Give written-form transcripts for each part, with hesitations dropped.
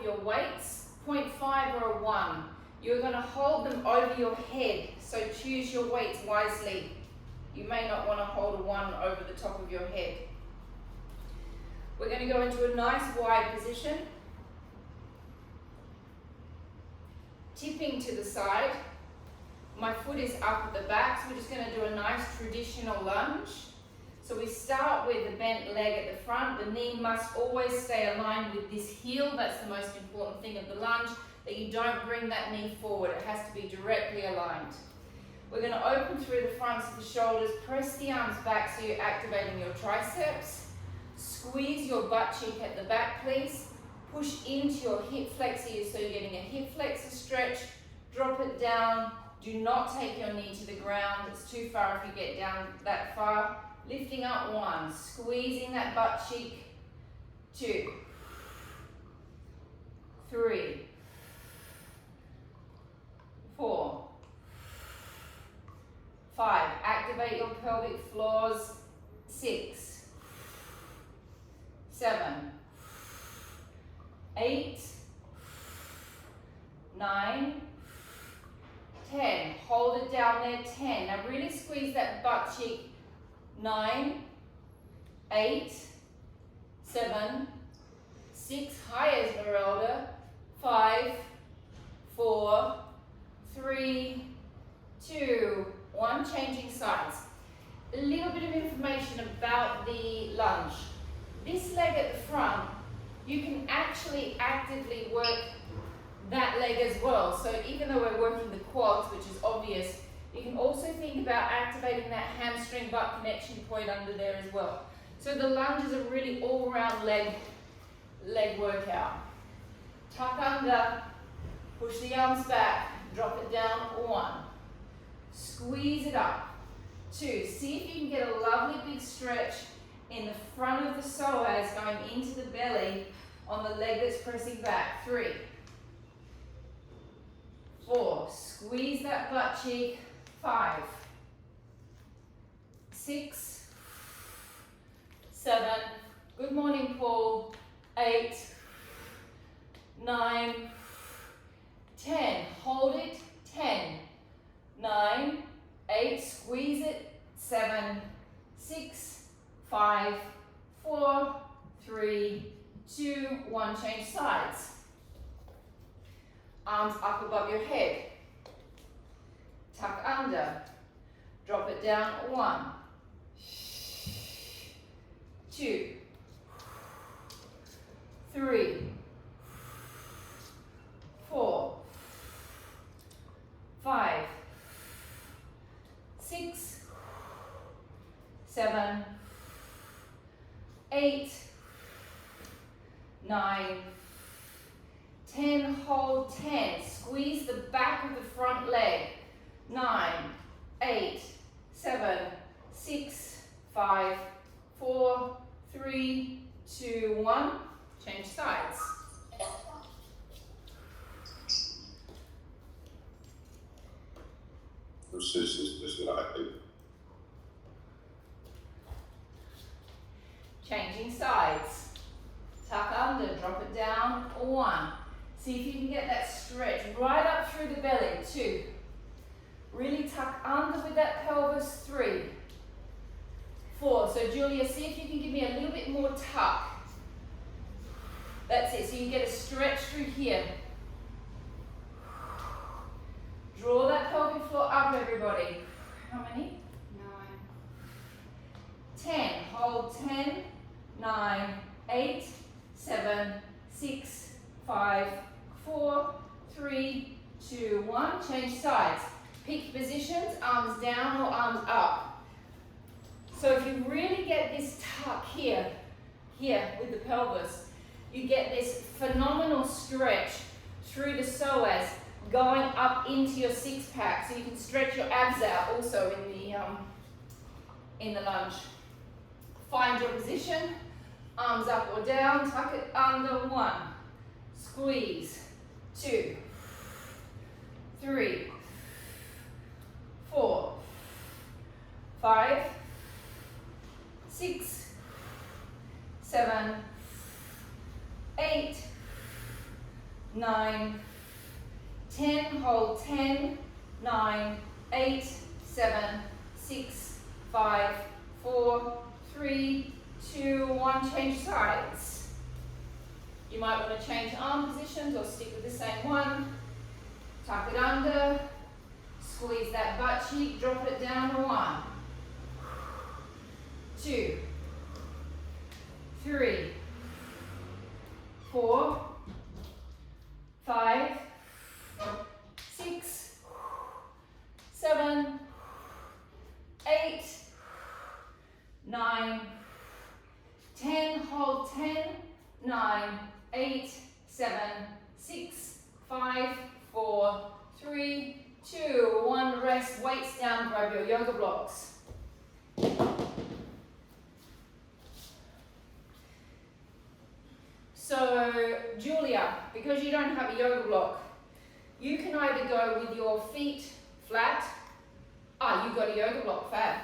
your weights, 0.5 or a 1. You're going to hold them over your head, so choose your weights wisely. You may not want to hold a 1 over the top of your head. We're going to go into a nice wide position, tipping to the side. My foot is up at the back, so we're just going to do a nice traditional lunge. So we start with the bent leg at the front. The knee must always stay aligned with this heel. That's the most important thing of the lunge, that you don't bring that knee forward. It has to be directly aligned. We're going to open through the fronts of the shoulders, press the arms back so you're activating your triceps. Squeeze your butt cheek at the back, please. Push into your hip flexor so you're getting a hip flexor stretch. Drop it down. Do not take your knee to the ground. It's too far if you get down that far. Lifting up 1, squeezing that butt cheek. 2, 3, 4, 5. Activate your pelvic floors. 6, 7, 8, 9, 10. Hold it down there. 10. Now really squeeze that butt cheek. 9, 8, 7, 6. High Esmeralda. 5, 4, 3, 2, 1. Changing sides. A little bit of information about the lunge. This leg at the front, you can actually actively work that leg as well. So even though we're working the quads, which is obvious, you can also think about activating that hamstring butt connection point under there as well. So the lunge is a really all-round leg workout. Tuck under, push the arms back, drop it down. 1. Squeeze it up. 2. See if you can get a lovely big stretch in the front of the psoas going into the belly on the leg that's pressing back. 3, 4. Squeeze that butt cheek. 5, 6, 7. Good morning, Paul. 8, 9, 10. Hold it. 10, 9, 8. Squeeze it. 7, 6, 5, 4, 3, 2, 1. Change sides. Arms up above your head. Tuck under. Drop it down. 1, 2, 3, 4, 5, 6, 7, 8, 9, 10. Hold. 10. Squeeze the back of the front leg. 9, 8, 7, 6, 5, 4, 3, 2, 1. Change sides. Changing sides. Tuck under, drop it down. 1. See if you can get that stretch right up through the belly. 2. Really tuck under with that pelvis. 3, 4. So Julia, see if you can give me a little bit more tuck. That's it. So you get a stretch through here. Draw that pelvic floor up, everybody. How many? 9. 10. Hold. 10, 9, 8, 7, 6, 5, 4, 3, 2, 1. Change sides. Pick positions, arms down or arms up. So if you really get this tuck here with the pelvis, you get this phenomenal stretch through the psoas going up into your six pack. So you can stretch your abs out also in the lunge. Find your position, arms up or down, tuck it under. 1, squeeze. 2, 3, 4, 5, 6, 7, 8, 9, 10, hold 10, 9, 8, 7, 6, 5, 4, 3, 2, 1, change sides. You might want to change arm positions or stick with the same one. Tuck it under, squeeze that butt cheek, drop it down. 1, 2, 3, 4, 5, 6, 7, 8, 9, 10, hold 10, 9, 8, 7, 6, 5, 4, 3, 2, 1, rest, weights down, grab your yoga blocks. So, Julia, because you don't have a yoga block, you can either go with your feet flat. You've got a yoga block, fab.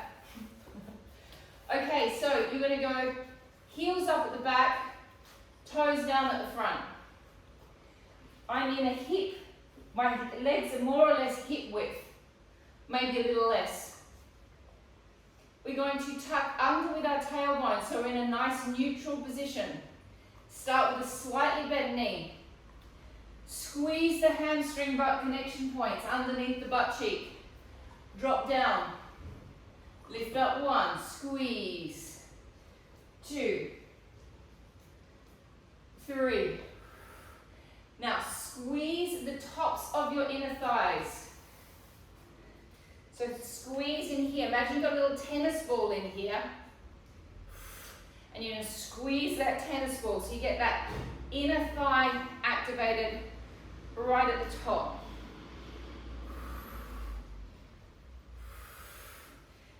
Okay, so you're going to go heels up at the back, toes down at the front. I'm in a hip, my legs are more or less hip width, maybe a little less. We're going to tuck under with our tailbone, so we're in a nice neutral position. Start with a slightly bent knee. Squeeze the hamstring butt connection points underneath the butt cheek. Drop down. Lift up 1, squeeze. 2, 3. Now squeeze the tops of your inner thighs. So squeeze in here. Imagine you've got a little tennis ball in here. And you're going to squeeze that tennis ball so you get that inner thigh activated right at the top.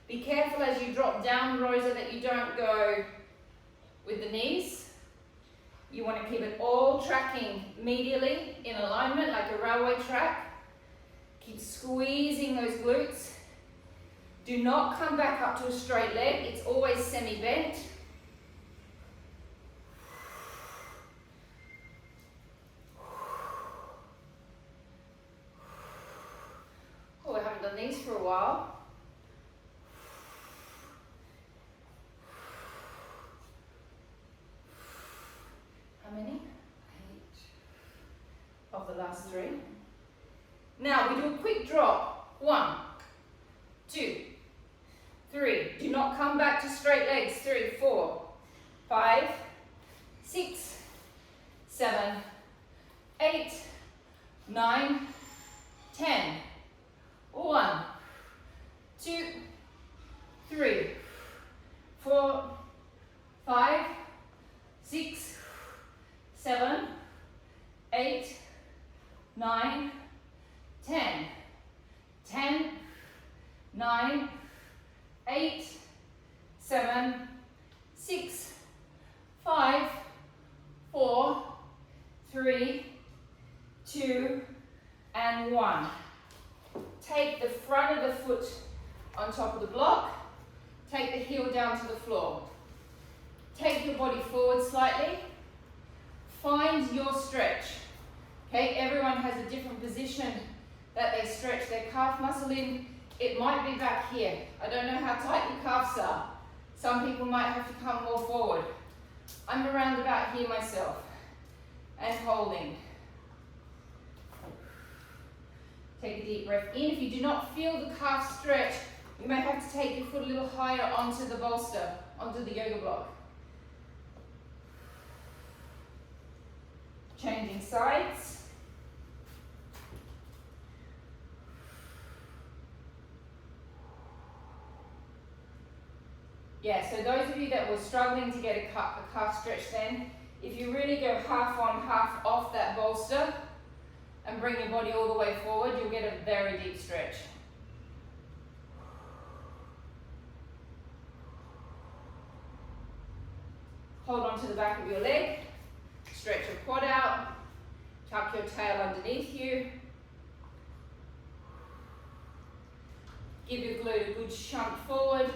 Be careful as you drop down, Rosa, that you don't go with the knees. You want to keep it all tracking medially in alignment like a railway track. Keep squeezing those glutes. Do not come back up to a straight leg. It's always semi-bent. Oh, I haven't done these for a while. How many? 8 of the last 3. Now we do a quick drop. 1, 2, 3. Do not come back to straight legs. 3, 4, 5, 6, 7, 8, 9, 10. 1, 2, 3, 4, 5, 6, 7, 8, 9, 10. 10, 9, 8, 7, 6, 5, 4, 3, 2, and 1. Take the front of the foot on top of the block. Take the heel down to the floor. Take your body forward slightly. Find your stretch. Okay, everyone has a different position that they stretch their calf muscle in. It might be back here. I don't know how tight your calves are. Some people might have to come more forward. I'm around about here myself. And holding. Take a deep breath in. If you do not feel the calf stretch, you may have to take your foot a little higher onto the bolster, onto the yoga block. Changing sides. Yeah, so those of you that were struggling to get a calf stretch then, if you really go half on, half off that bolster and bring your body all the way forward, you'll get a very deep stretch. Hold on to the back of your leg, stretch your quad out, tuck your tail underneath you. Give your glute a good shunt forward.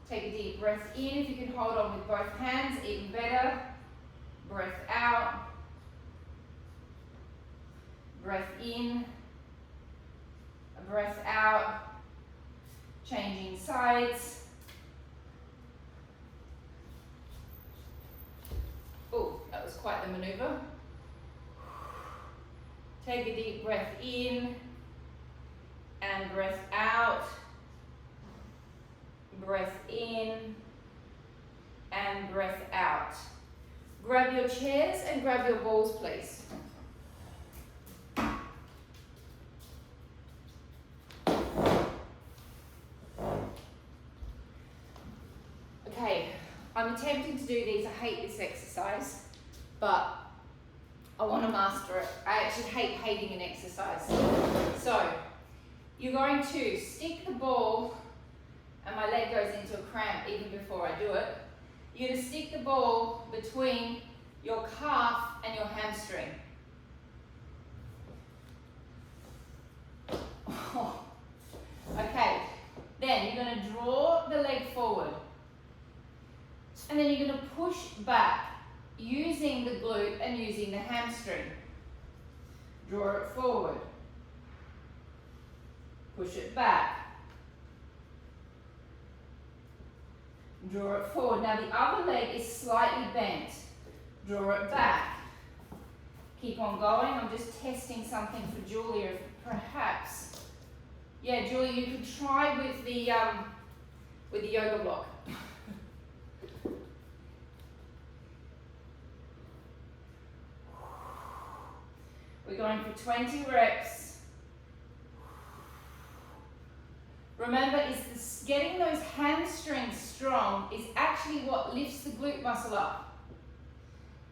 Take a deep breath in. If you can hold on with both hands, even better. Breath out. breath in, a breath out, changing sides. Oh, that was quite the maneuver. Take a deep breath in and breath out. Breath in and breath out. Grab your chairs and grab your balls, please. Okay, I'm attempting to do these. I hate this exercise, but I want to master it. I actually hate hating an exercise. So, you're going to stick the ball, and my leg goes into a cramp even before I do it. You're going to stick the ball between your calf and your hamstring. Oh. Okay, then you're going to draw the leg forward. And then you're going to push back using the glute and using the hamstring. Draw it forward. Push it back. Draw it forward. Now the other leg is slightly bent. Draw it back. Keep on going. I'm just testing something for Julia, perhaps. Yeah, Julia, you could try with the yoga block. We're going for 20 reps. Remember, getting those hamstrings strong is actually what lifts the glute muscle up.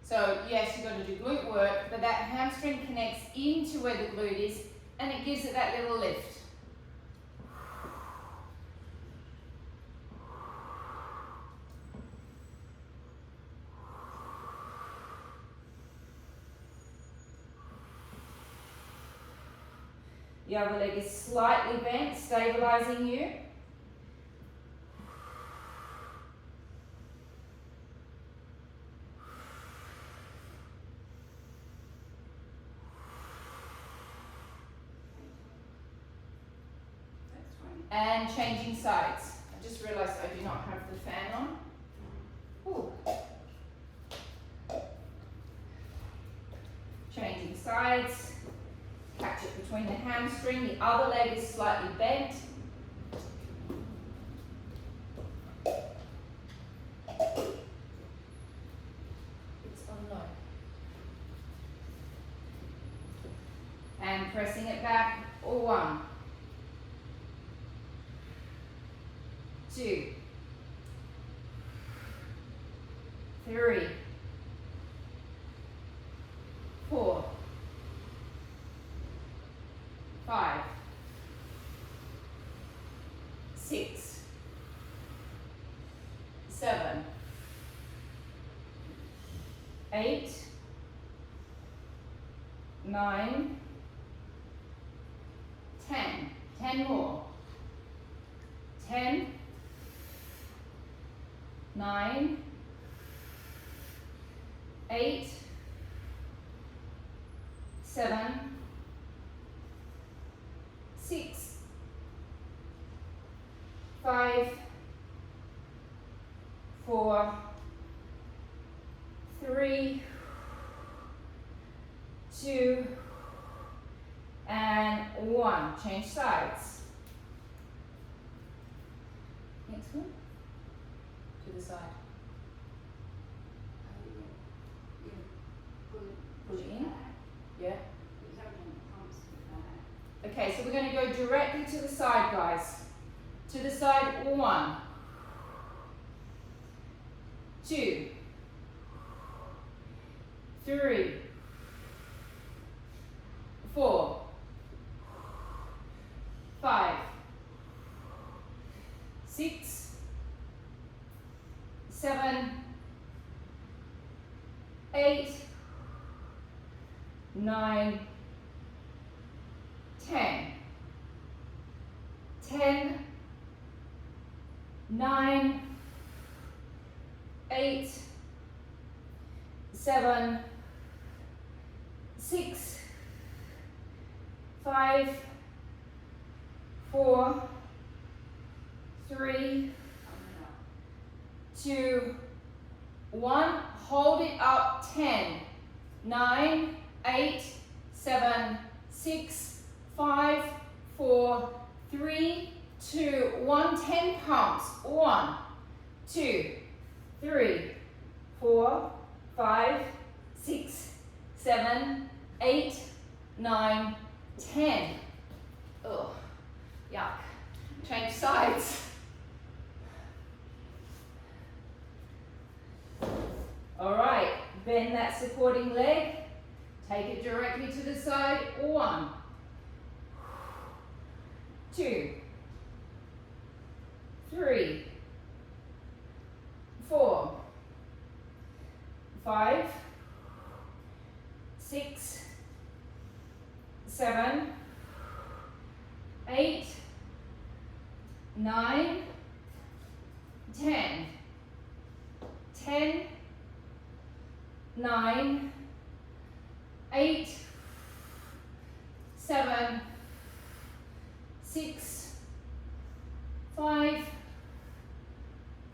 So yes, you've got to do glute work, but that hamstring connects into where the glute is and it gives it that little lift. The other leg is slightly bent, stabilizing you. And changing sides. I just realized I do not have the fan on. Ooh. Changing sides. Catch it between the hamstring. The other leg is slightly bent. It's on low. And pressing it back. 1, 2, 3, 4, 5, 6, 7, 8, 9, 10. 10 more. 10, 9, 8, 7, 6, 5, 4, 3, 2, and 1. Change sides. Next one. To the side. Push it in. Yeah. Okay, so we're going to go directly to the side, guys. To the side, 1, 2, 3, 4, 5, 6, 7, 8, 9, 10. 10, 9, 8, 7, 6, 5, 4, 3, 2, 1. Hold it up. 10, 9, 8, 7, 6, 5, 4, 3, 2, 1. 10 pumps. 1, 2, 3, 4, 5, 6, 7, 8, 9, 10. Ugh, yuck. Change sides. All right, bend that supporting leg. Take it directly to the side. 1, 2, 3, 4, 5, 6, 7, 8, 9, 10. 10, 9, 8, 7, 6, 5,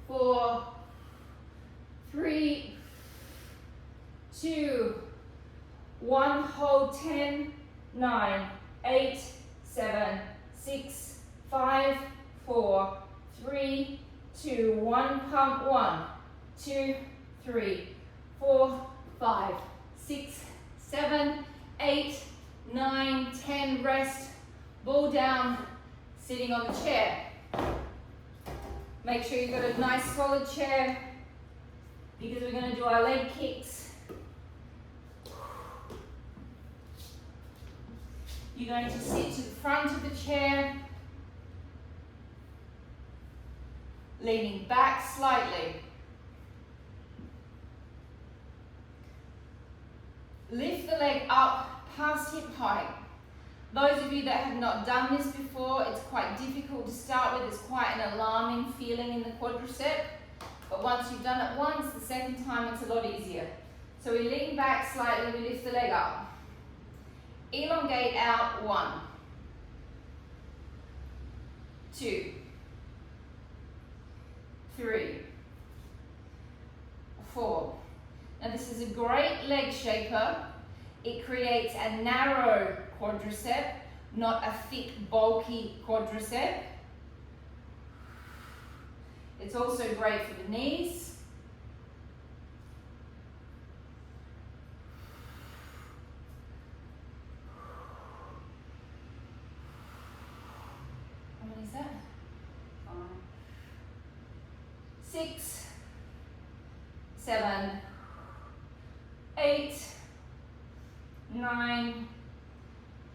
4, 3, 2, 1. Hold. 10, 9, 8, 7, 6, 5, 4, 3, 2, 1. Pump. 1, 2, 3, 4, 5, 6, 7, 8, 9, 10. Rest. Ball down. Sitting on the chair. Make sure you've got a nice solid chair because we're going to do our leg kicks. You're going to sit to the front of the chair, leaning back slightly. Lift the leg up past hip height. Those of you that have not done this before, it's quite difficult to start with. It's quite an alarming feeling in the quadricep. But once you've done it once, the second time it's a lot easier. So we lean back slightly, we lift the leg up. Elongate out. 1, 2, 3, 4. Now this is a great leg shaper. It creates a narrow quadricep, not a thick, bulky quadricep. It's also great for the knees. How many is that? 6, 7, 8, 9,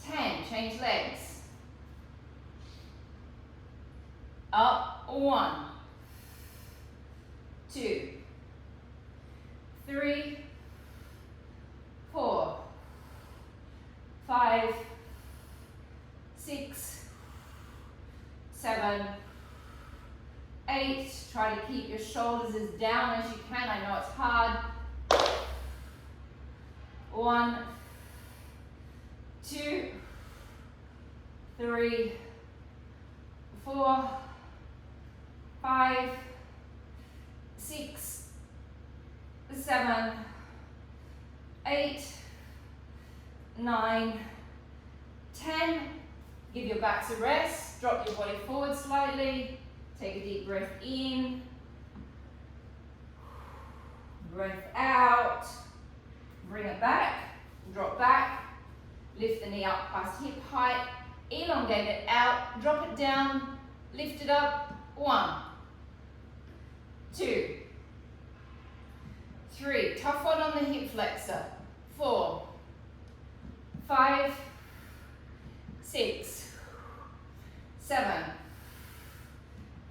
10. Change legs. Up. 1, 2, 3, 4, 5, 6, 7, 8. Try to keep your shoulders as down as you can. I know it's hard. 1, 2, 3, 4, 5, 6, 7, 8, 9, 10. Give your backs a rest. Drop your body forward slightly. Take a deep breath in. Breath out. Bring it back. Drop back. Lift the knee up past hip height. Elongate it out. Drop it down. Lift it up. 1, 2, 3. Tough one on the hip flexor. 4, 5, 6, 7,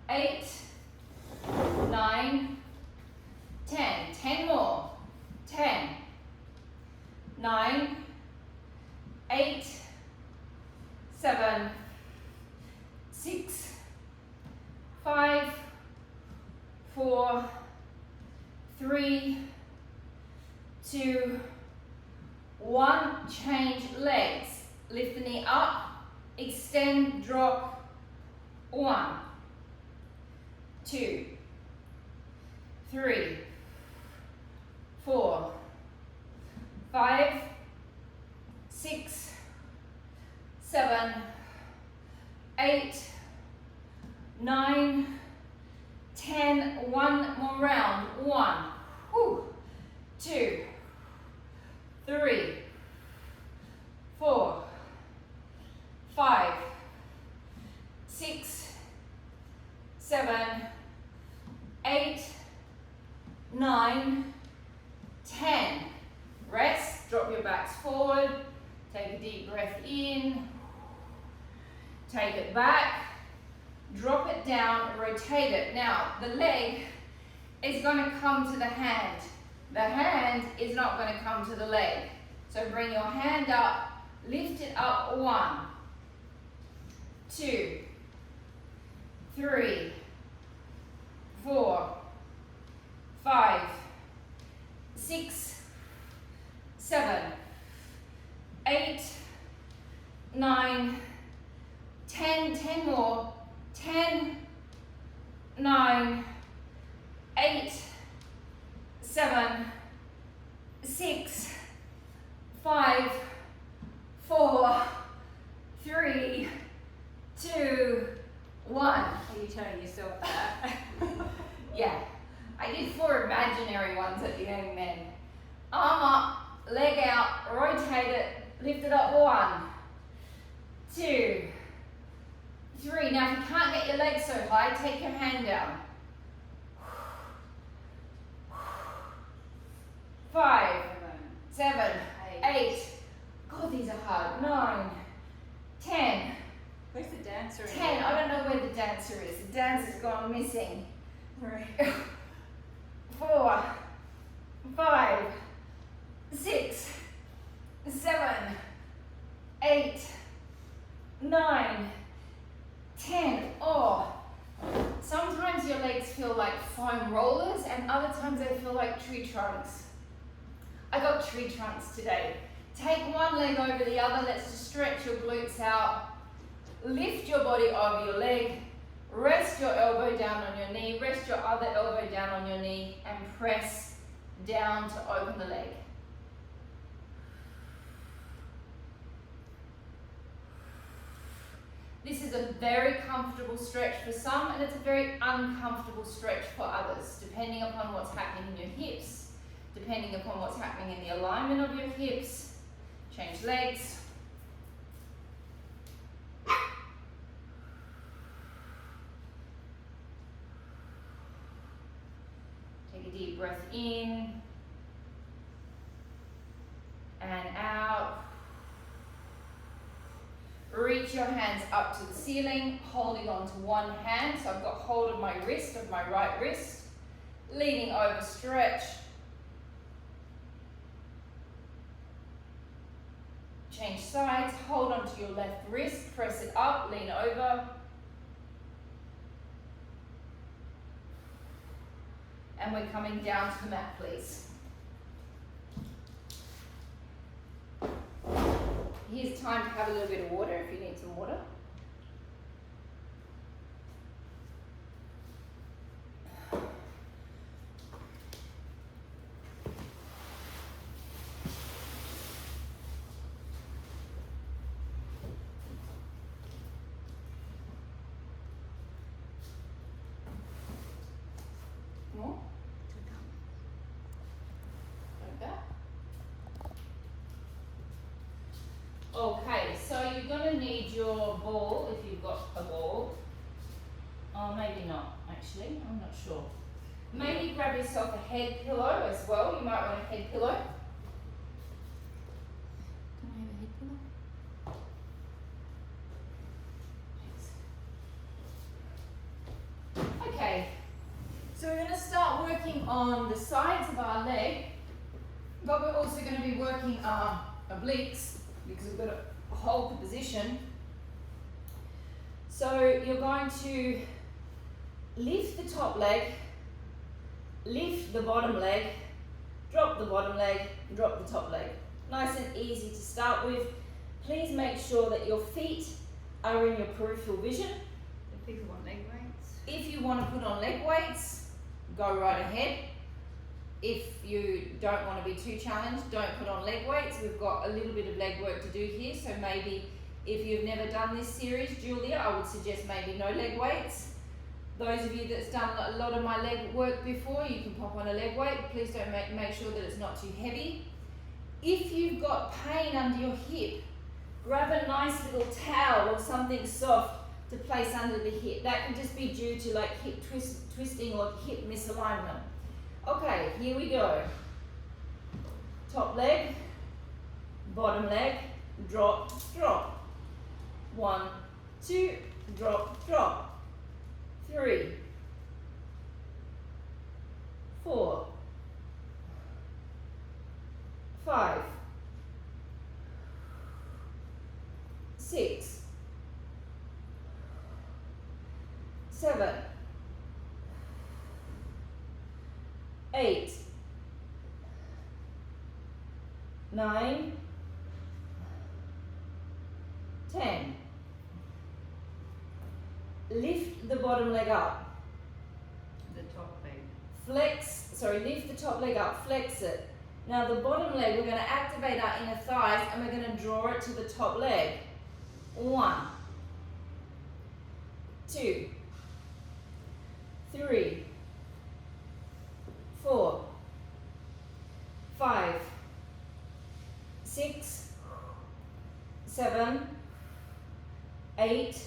8, 9, 10. 10 more. 10, 9, 8, 7, 6, 5, 4, 3, 2, 1. Change legs. lift the knee up, extend, drop. 1, 2, 3, 4, 5, 6, 7, 8, 9, 10. One more round. 1, 2, 3, 4, 5, 6, 7, 8, 9, 10. Rest, drop your backs forward, take a deep breath in, take it back, drop it down, rotate it. Now, the leg is going to come to the hand. The hand is not going to come to the leg. So bring your hand up, lift it up. 1, 2, 3, 4, 5, 6, 7, 8, 9, 10. 10 more. 10, 9, 8, 7, 6, 5, 4, 3, 2, 1. Are you telling yourself that? Yeah. I did 4 imaginary ones at the end then. Arm up, leg out, rotate it, lift it up. 1, 2, 3. Now if you can't get your legs so high, take your hand down. 5, 7, 8. God, these are hard. 9, 10. Where's the dancer? 10. I don't know where the dancer is. The dancer's gone missing. 4, 5, 6, 7, 8, 9, 10. Oh, sometimes your legs feel like foam rollers and other times they feel like tree trunks. I got tree trunks today. Take one leg over the other. Let's just stretch your glutes out. Lift your body over your leg. Rest your elbow down on your knee. Rest your other elbow down on your knee and press down to open the leg. This is a very comfortable stretch for some and it's a very uncomfortable stretch for others, depending upon what's happening in your hips, depending upon what's happening in the alignment of your hips. Change legs. Take a deep breath in and out. Reach your hands up to the ceiling, holding on to one hand. So I've got hold of my wrist, of my right wrist. Leaning over, stretch. Change sides, hold on to your left wrist, press it up, lean over. And we're coming down to the mat, please. Here's time to have a little bit of water if you need some water. More? Like that. Okay, so you're going to need your ball, if you've got a ball. Oh, maybe not, actually. I'm not sure. Maybe grab yourself a head pillow as well. You might want a head pillow. Can I have a head pillow? Thanks. Okay, so we're going to start working on the sides of our leg, but we're also going to be working our obliques, because we've got to hold the position. So you're going to lift the top leg, lift the bottom leg, drop the bottom leg, drop the top leg. Nice and easy to start with. Please make sure that your feet are in your peripheral vision. If people want leg weights. If you want to put on leg weights, go right ahead. If you don't want to be too challenged, don't put on leg weights. We've got a little bit of leg work to do here, so maybe if you've never done this series, Julia, I would suggest maybe no leg weights. Those of you that's done a lot of my leg work before, you can pop on a leg weight. Please don't make sure that it's not too heavy. If you've got pain under your hip, grab a nice little towel or something soft to place under the hip. That can just be due to like hip twisting or hip misalignment. Okay, here we go. Top leg, bottom leg, drop, drop. 1, 2, drop, drop. 3, 4, 5, 6, 7, 8, 9, 10. Lift the bottom leg up. The top leg. Lift the top leg up, flex it. Now the bottom leg, we're going to activate our inner thighs and we're going to draw it to the top leg. 1, 2, 3, 4, 5, 6, 7, 8,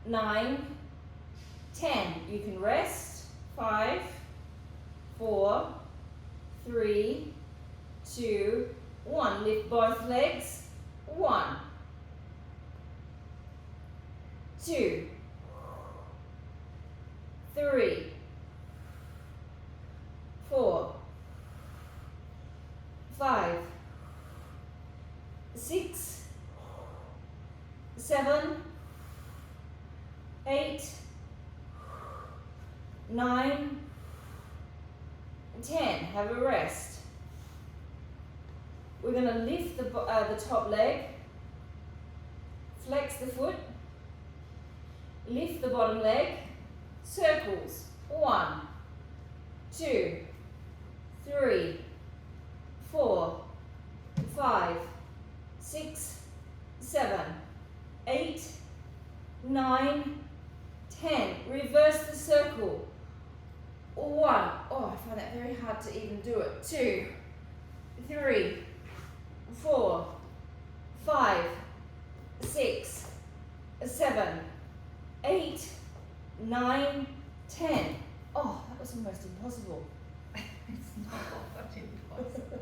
9, 10. You can rest. 5, 4, 3, 2, 1. Lift both legs. 1, 2, 3, 4, 5, 6, 7, 8, 9, 10. Have a rest. We're going to lift the top leg, flex the foot, lift the bottom leg, circles. 1, 2, 3, 4, 5, 6, 7, 8, 9, 10. Reverse the circle. 1. Oh, I find that very hard to even do it. 2, 3, 4, 5, 6, 7, 8, 9, 10. Oh, that was almost impossible. It's not that impossible.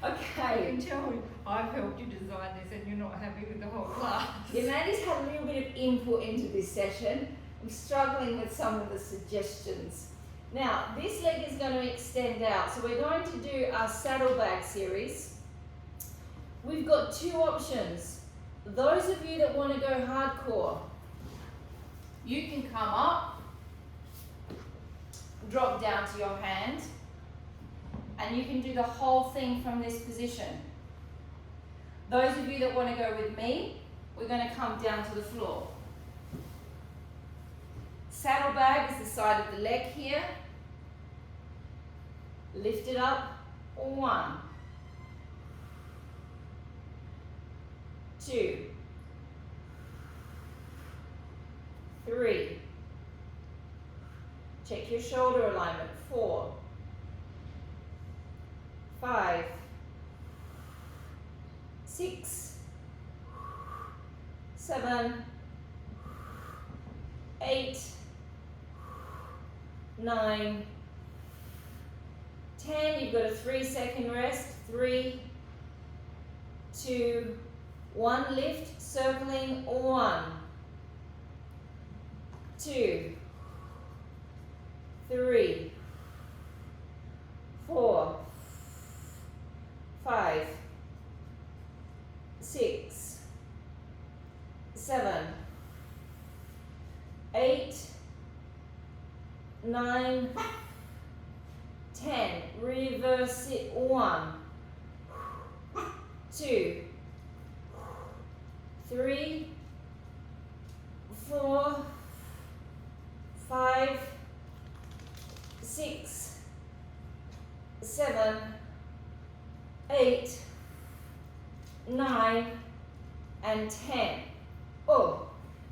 Okay. You can tell me, I've helped you design this and you're not happy with the whole class. Yeah, Mandy's had a little bit of input into this session. I'm struggling with some of the suggestions. Now, this leg is going to extend out. So we're going to do our saddlebag series. We've got 2 options. Those of you that want to go hardcore, you can come up, drop down to your hand, and you can do the whole thing from this position. Those of you that want to go with me, we're going to come down to the floor. Saddlebag is the side of the leg here. Lift it up. 1, 2, 3. Check your shoulder alignment. 4, 5, 6, 7, 8, 9, 10. You've got a 3-second rest. 3, 2, 1. Lift, circling. 1, 2, 3, 4, 5, 6, 7, 8, 9, 10. Reverse it. 1, 2, 3, 4, 5, 6, 7, 8, 9, and 10. Oh,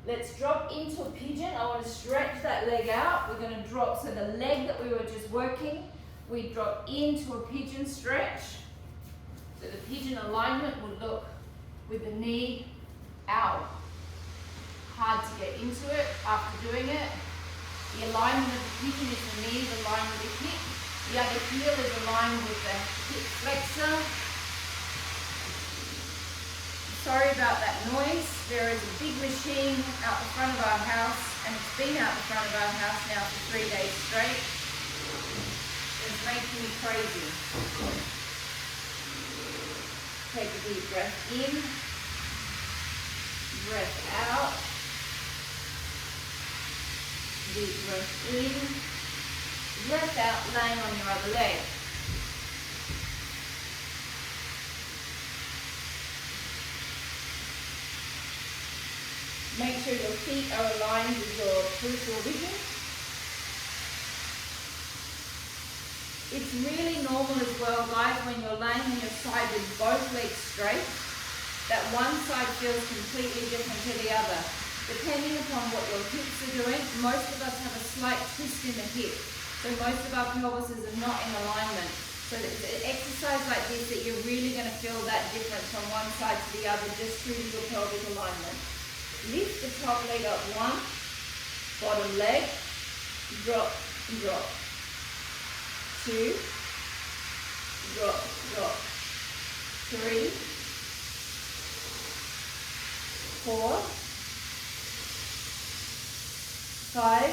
let's drop into a pigeon. I want to stretch that leg out. We're going to drop, so the leg that we were just working, we drop into a pigeon stretch. So the pigeon alignment would look with the knee out. Hard to get into it after doing it. The alignment of the pigeon is the knees aligned with the hip. The other heel is aligned with the hip flexor. Sorry about that noise. There is a big machine out the front of our house, and it's been out the front of our house now for 3 days straight. It's making me crazy. Take a deep breath in, breath out, deep breath in, breath out, laying on your other leg. Make sure your feet are aligned with your peripheral vision. It's really normal as well, guys, when you're laying on your side with both legs straight, that one side feels completely different to the other. Depending upon what your hips are doing, most of us have a slight twist in the hip. So most of our pelvises are not in alignment. So it's an exercise like this that you're really going to feel that difference from one side to the other just through your pelvic alignment. Lift the top leg up, 1, bottom leg, drop, drop. 2, drop, drop. 3, 4, 5,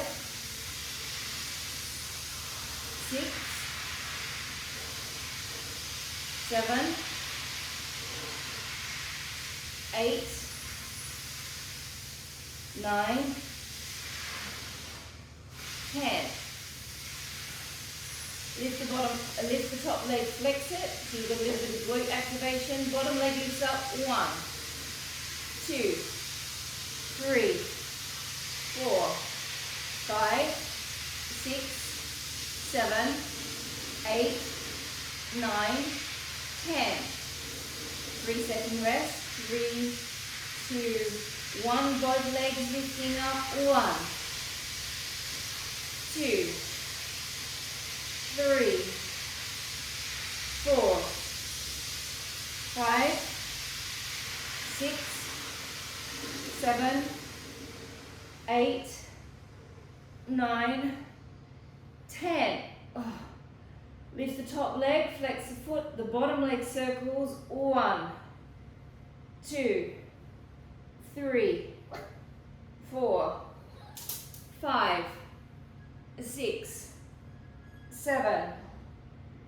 6, 7, 8, 9, 10. Lift the top leg, flex it, so you've got a little bit of glute activation. Bottom leg lifts up, 1, 2, 3, 4, 5, 6, 7, 8, 9, 10. 3-second rest, 3, 2, 1, both legs lifting up, 1, 2, 3, 4, 5, 6, 7, 8, 9, 10. Oh. Lift the top leg, flex the foot, the bottom leg circles, 1, 2, 3, 4, 5, 6, 7,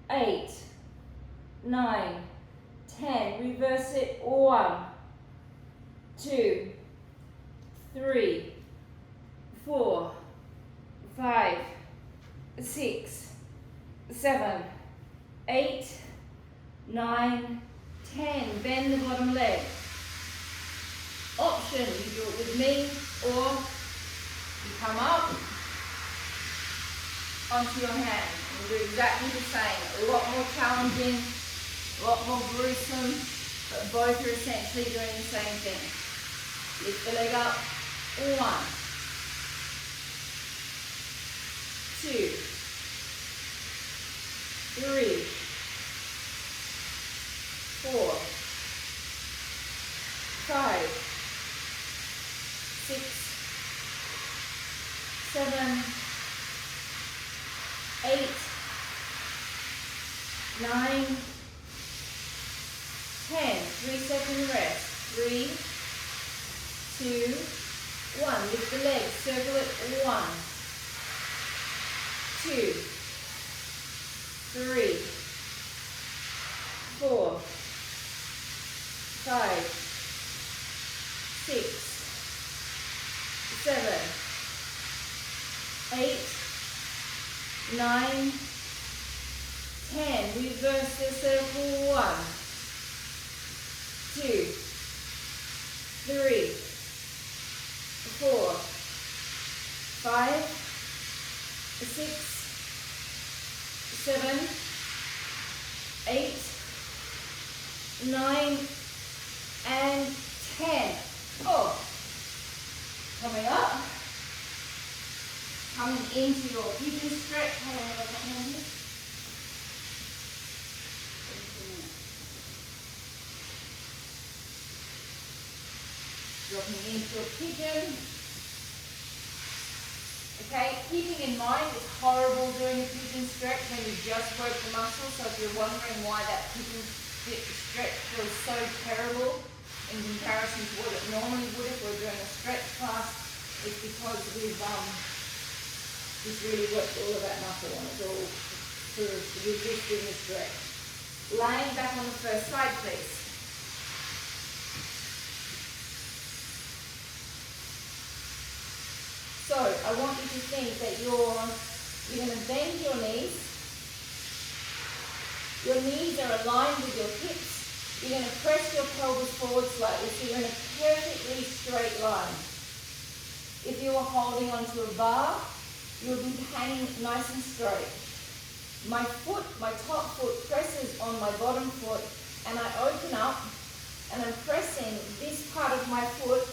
8, 9, 10. Reverse it. 1, 2, 3, 4, 5, 6, 7, 8, 9, 10. Bend the bottom leg. Option, you do it with me, or you come up onto your hand. We'll do exactly the same. A lot more challenging, a lot more gruesome, but both are essentially doing the same thing. Lift the leg up. 1, 2, 3, 4, 5, 6, 7, 8, 9, 10. 3-second rest. 3, 2, 1. Lift the leg. Circle it. 1, 2, 3, 4, 5, 6, 7, 8, 9, 10. Reverse the circle. 1, 2, 3, 9, and 10. Oh, coming up. Coming into your pigeon stretch. Hold on, I've got my hand here. Dropping into a pigeon. Okay, keeping in mind it's horrible doing a pigeon stretch when you just work the muscle, so if you're wondering why that pigeon stretch feels so terrible in comparison to what it normally would if we're doing a stretch class, it's because we've just really worked all of that muscle and it's all sort of resisting the stretch. Laying back on the first side, please. So I want you to think that you're going to bend your knees. Your knees are aligned with your hips. You're going to press your pelvis forward slightly so you're in a perfectly straight line. If you are holding onto a bar, you'll be hanging nice and straight. My foot, my top foot presses on my bottom foot and I open up and I'm pressing this part of my foot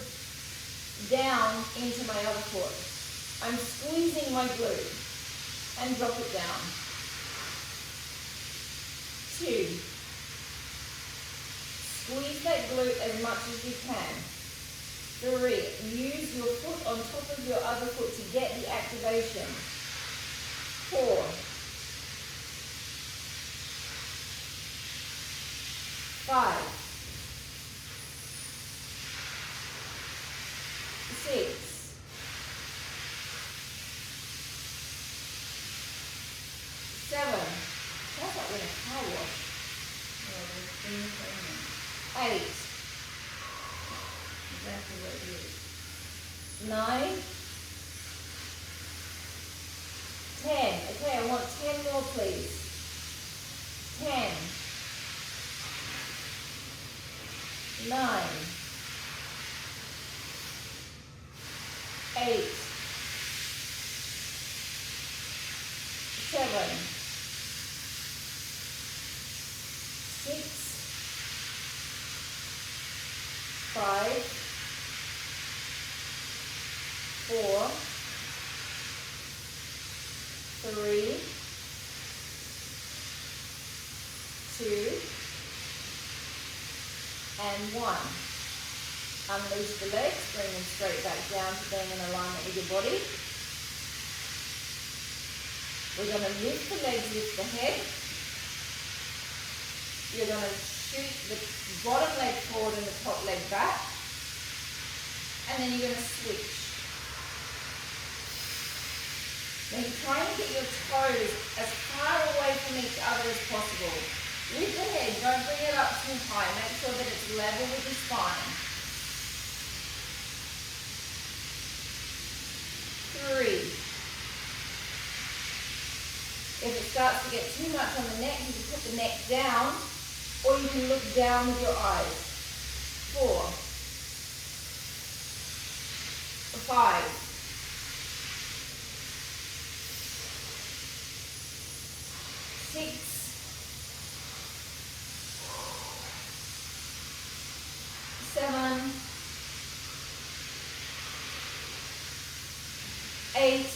down into my other foot. I'm squeezing my glute and drop it down. 2. Squeeze that glute as much as you can. 3. Use your foot on top of your other foot to get the activation. 4. 5. 6. 7. That's like in a car wash. 8. Exactly what it is. 9. 10. Okay, I want 10 more, please. 10. 9. 8. 7. 6. 5. 4. 3. 2. And 1. Unloose the legs, bring them straight back down to being in alignment with your body. We're going to lift the legs, lift the head. You're going to shoot the bottom leg forward and the top leg back. And then you're going to switch. Now you're trying to get your toes as far away from each other as possible. With the head, don't bring it up too high. Make sure that it's level with the spine. 3. If it starts to get too much on the neck, you can put the neck down, or you can look down with your eyes. 4. 5. 6. 7. 8.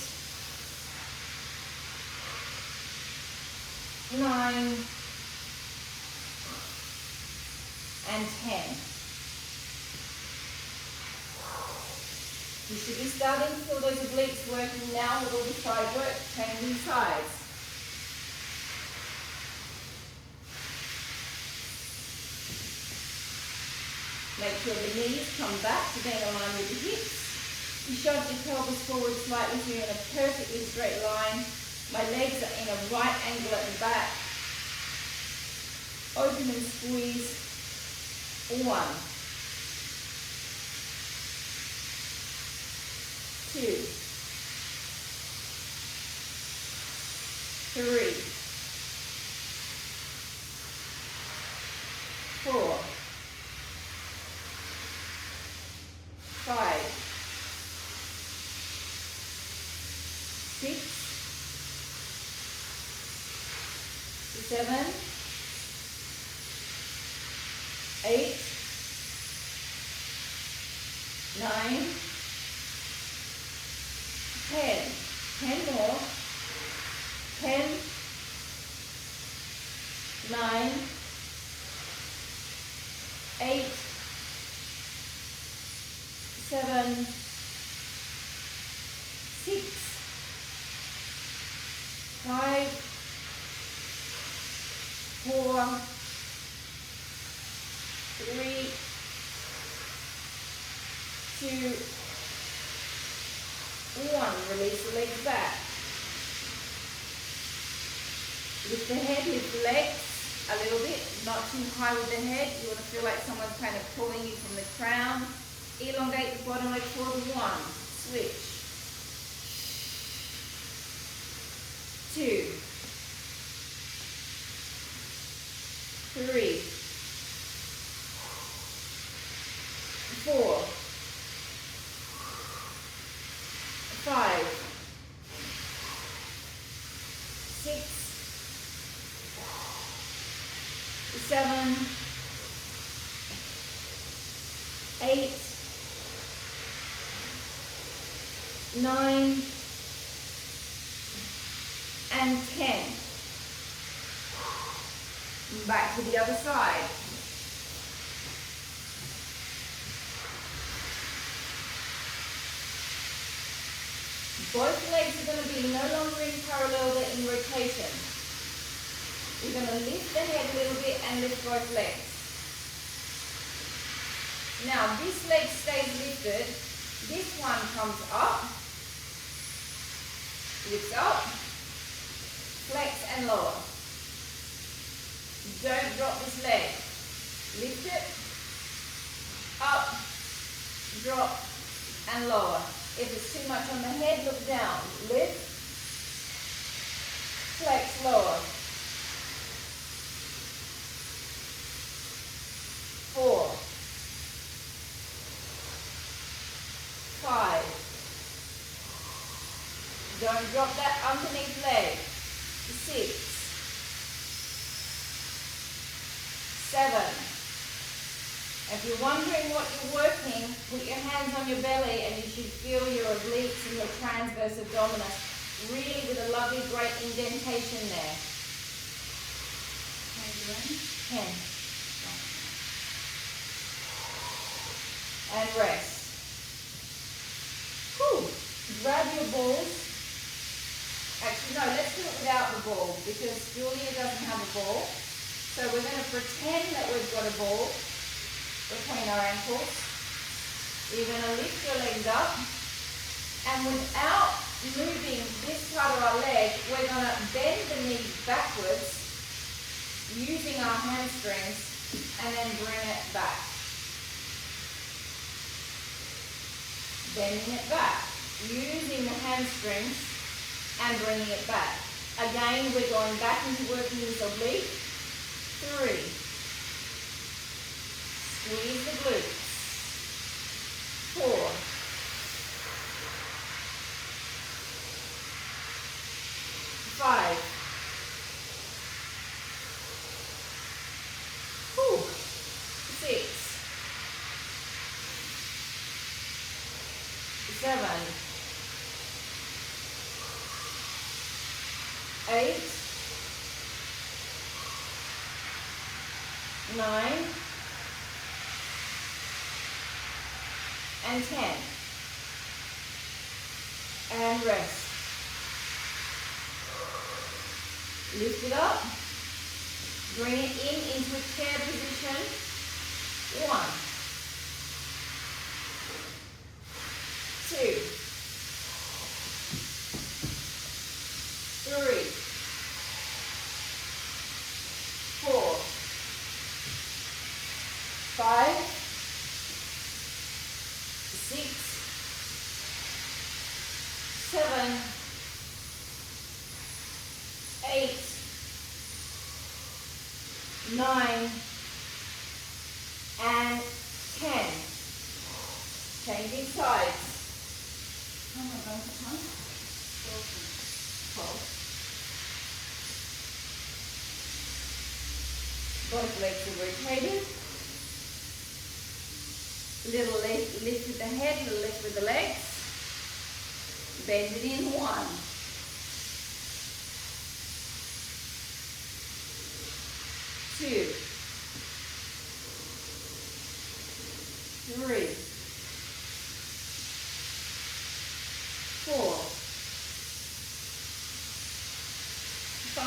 9. And 10. You should be starting to feel those obliques working now with all the side work, changing sides. Make sure the knees come back to being aligned with the hips. You shove your pelvis forward slightly so you're in a perfectly straight line. My legs are in a right angle at the back. Open and squeeze. 1. 2. 3. 4. 5. 6. 7. 8, 9, 10. 10 more. 10, 9, 8, 7, 6, 5, 4, 3, 2, 1. Release the legs back. Lift the head, lift the legs a little bit, not too high with the head. You want to feel like someone's kind of pulling you from the crown. Elongate the bottom leg forward. 1, switch. 2, 3, 4, 5, 6, 7, 8, 9, and 10. Back to the other side. Both legs are going to be no longer in parallel, they're in rotation. We're going to lift the head a little bit and lift both legs. Now this leg stays lifted, this one comes up, lifts up, flex and lower. Don't drop this leg. Lift it, up, drop and lower. If it's too much on the head, look down. Lift, flex, lower. 4, 5. Don't drop that underneath leg. 6, 7. If you're wondering what you're working, put your hands on your belly and you should feel your obliques and your transverse abdominis, really with a lovely great indentation there. 10. And rest. Whew. Grab your balls. Actually, no, let's do it without the ball because Julia doesn't have a ball. So we're going to pretend that we've got a ball between our ankles. You're going to lift your legs up, and without moving this part of our leg, we're going to bend the knees backwards using our hamstrings and then bring it back. Bending it back, using the hamstrings and bringing it back. Again, we're going back into working this oblique. 3. Squeeze the glutes. 4. 5. 6. 7. 8. 9. And 10. And rest. Lift it up. Bring it into a chair position. 1. 2. 3. 4. 5. 6. 7. 8. 9. And 10. Changing sides. Oh my God, huh? 12. Both legs are rotated. Little lift with the head, little lift with the legs. Bend it in. 1. 2. 3. 4. 5.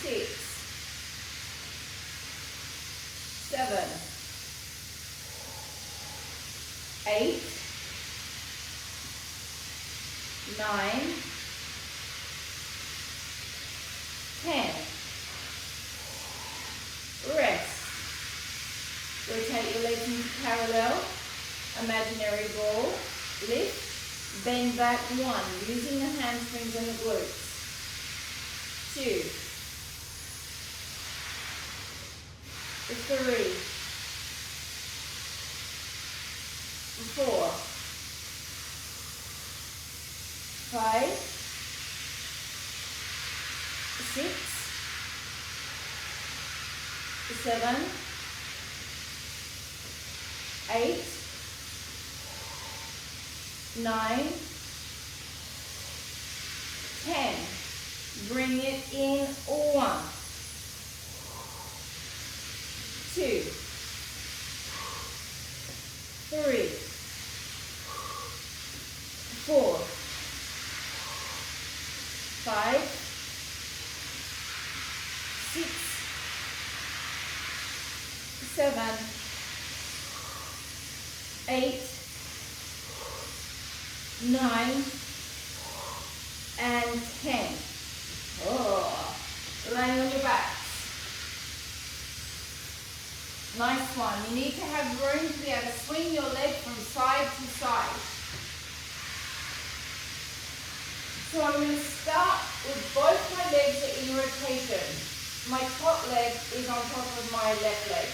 6. 7. 8. 9. 10. Rest. Rotate your legs into parallel. Imaginary ball. Lift. Bend back. 1. Using the hamstrings and the glutes. 2. 3. 4. 5. 6. 7. 8. 9. 10. Bring it in. 1. 2. 3. 4. 5. 6. 7. 8. 9. And 10. Oh, laying on your back. Nice one. You need to have room to be able to swing your leg from side to side. So I'm going to start with both my legs are in rotation. My top leg is on top of my left leg.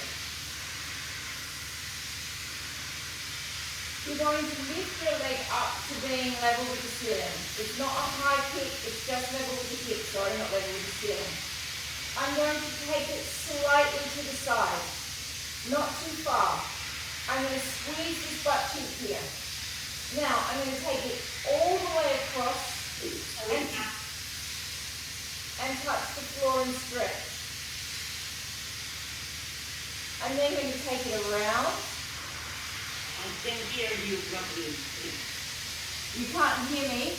You're going to lift your leg up to being level with the ceiling. It's not a high kick, it's just level with the hip, sorry, not level with the ceiling. I'm going to take it slightly to the side, not too far. I'm going to squeeze this butt cheek here. Now, I'm going to take it all the way across and touch the floor and stretch. I'm then going to take it around. I can hear you properly. You can't hear me?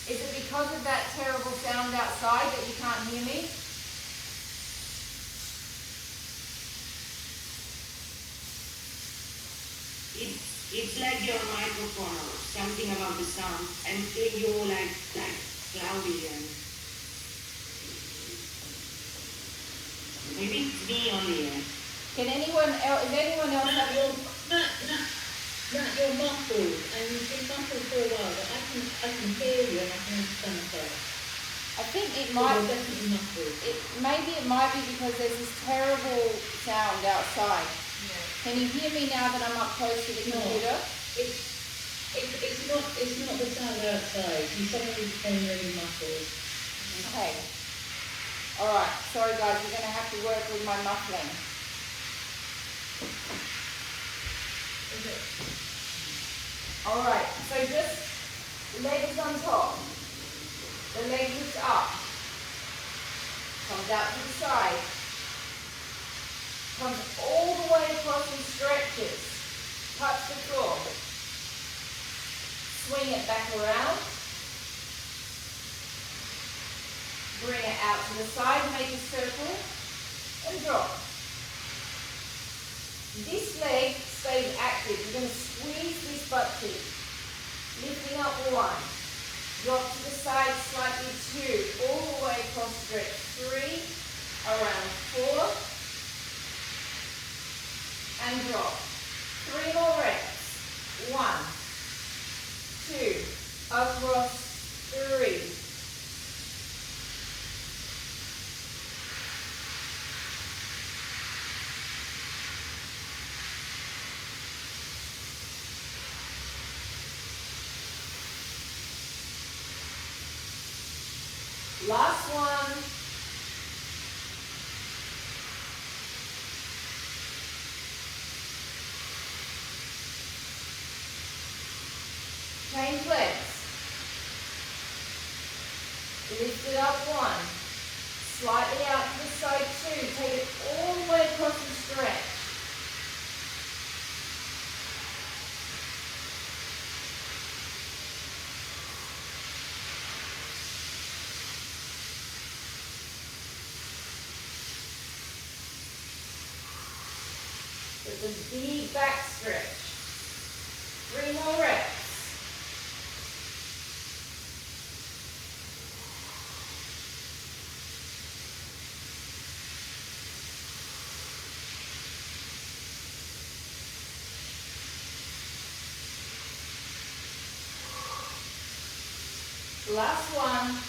Is it because of that terrible sound outside that you can't hear me? It's like your microphone or something about the sound, and you're like cloudy and maybe it's me only. Can anyone else? Is anyone else Not having? your muffled, and you've been muffled for a while, but I can hear you and I can understand myself. I think it You're might. definitely muffled. Maybe it might be because there's this terrible sound outside. Yeah. Can you hear me now that I'm up close to the No. computer? It's not the sound outside. You suddenly became really muffled. Okay. All right. Sorry, guys. You're going to have to work with my muffling. Is it? All right. So just legs on top. The leg lifts up. Comes out to the side. Comes all the way across and stretches. Touch the floor. Swing it back around. Bring it out to the side, make a circle, and drop. This leg stays active. You're going to squeeze this butt cheek. Lifting up 1. Drop to the side slightly 2. All the way across, stretch 3. Around 4. And drop. 3 more reps. 1. 2. Across 3. Last one. Change legs. Lift it up 1. Slightly out to the side 2. Take it all the way across the stretch. It's a big back stretch. 3 more reps. Last one.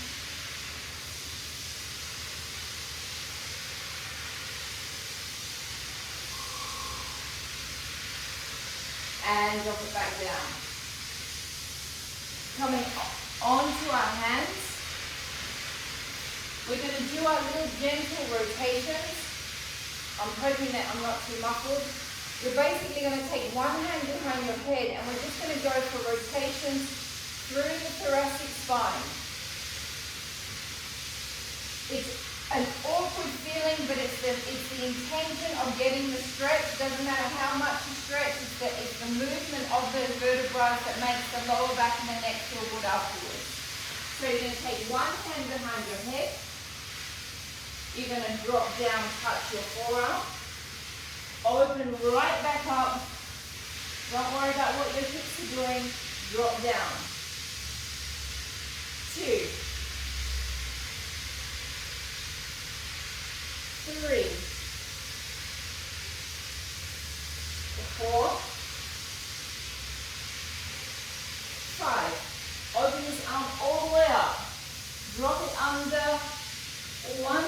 And drop it back down. Coming onto our hands. We're going to do our little gentle rotations. I'm hoping that I'm not too muffled. You're basically going to take one hand behind your head and we're just going to go for rotations through the thoracic spine. It's an awkward feeling, but it's the intention of getting the stretch. It doesn't matter how much you stretch, it's the movement of those vertebrae that makes the lower back and the neck feel good afterwards. So you're going to take one hand behind your head. You're going to drop down, touch your forearm. Open right back up. Don't worry about what your hips are doing. Drop down. 2. 3, 4, 5. Open this arm all the way up. Drop it under. 1,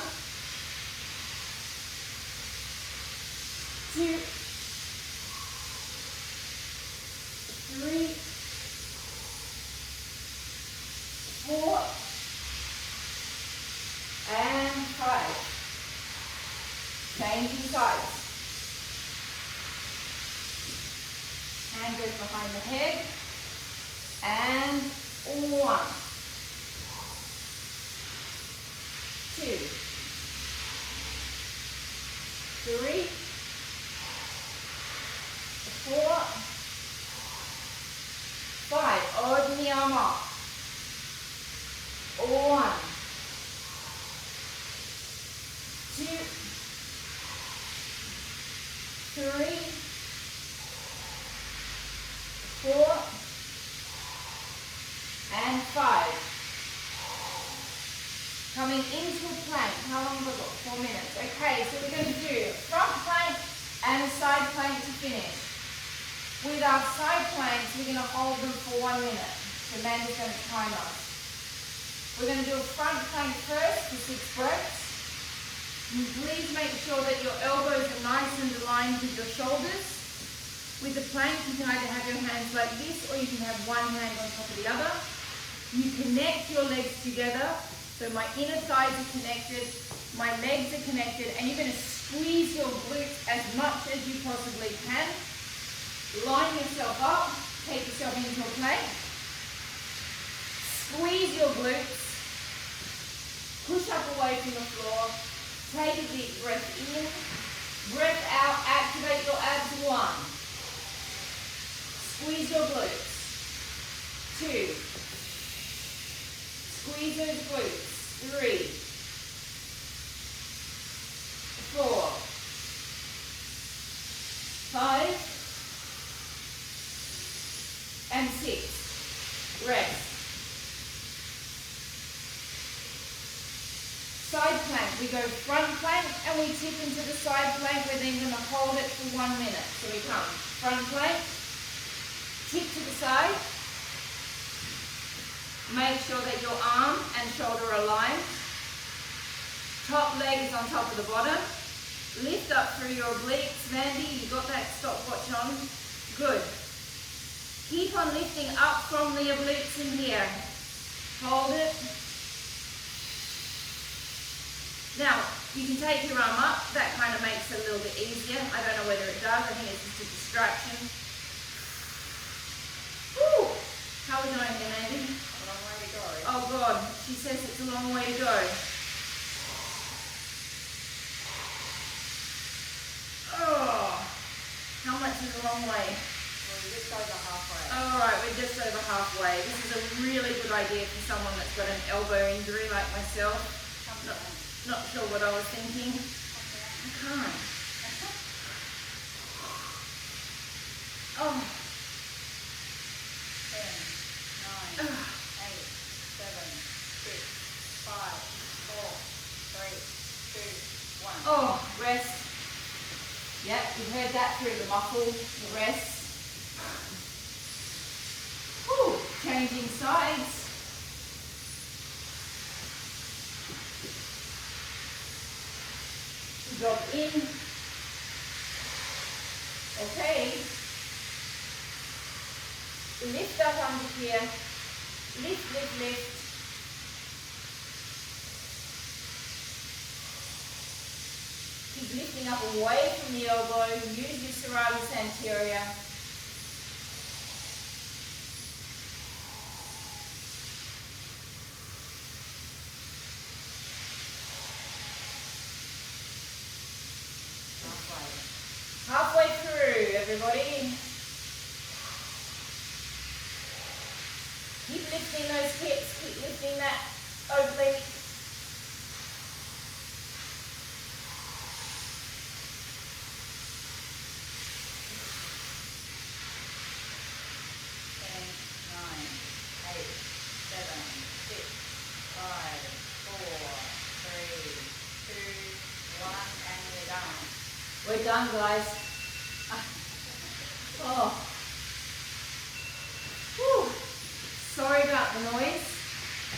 2, 3, 4, and 5. Changing sides. Hand goes behind the head. And 1, 2, 3, 4, 5. Open the arm up. 1, 2, 3, 4, and 5. Coming into a plank. How long have I got? 4 minutes. Okay, so we're going to do front plank and a side plank to finish. With our side planks, we're going to hold them for 1 minute. So Amanda's going to time us. We're going to do a front plank first for 6 breaths. And please make sure that your elbows are nice and aligned with your shoulders. With the plank, you can either have your hands like this or you can have one hand on top of the other. You connect your legs together. So my inner thighs are connected, my legs are connected, and you're going to squeeze your glutes as much as you possibly can. Line yourself up, take yourself into a plank. Squeeze your glutes. Push up away from the floor. Take a deep breath in. Breath out, activate your abs. 1. Squeeze your glutes. 2. Squeeze those glutes. 3, 4, 5, and 6. Rest. Side plank. We go front plank and we tip into the side plank. We're then going to hold it for 1 minute. So we come front plank, tip to the side. Make sure that your arm and shoulder are aligned. Top leg is on top of the bottom. Lift up through your obliques. Mandy, you got that stopwatch on? Good. Keep on lifting up from the obliques in here. Hold it. Now, you can take your arm up. That kind of makes it a little bit easier. I don't know whether it does. I think it's just a distraction. Woo! How don't you, Mandy? A long way to go. Oh God, she says it's a long way to go. Oh, how much is a long way? Well, we're just over halfway. Alright, we're just over halfway. This is a really good idea for someone that's got an elbow injury like myself. Not sure what I was thinking. I can't. Oh. 10, 9, 8, 7, 6, 5, 4, 3, 2, 1. Oh, rest. Yep, you heard that through the muffle, the rest. Whew, changing sides. Drop in. Okay. Lift up under here. Lift, lift, lift. Keep lifting up away from the elbow. Use your serratus anterior. Halfway through, everybody. Keep lifting those hips, keep lifting that oblique. We're done, guys. Oh. Whew. Sorry about the noise.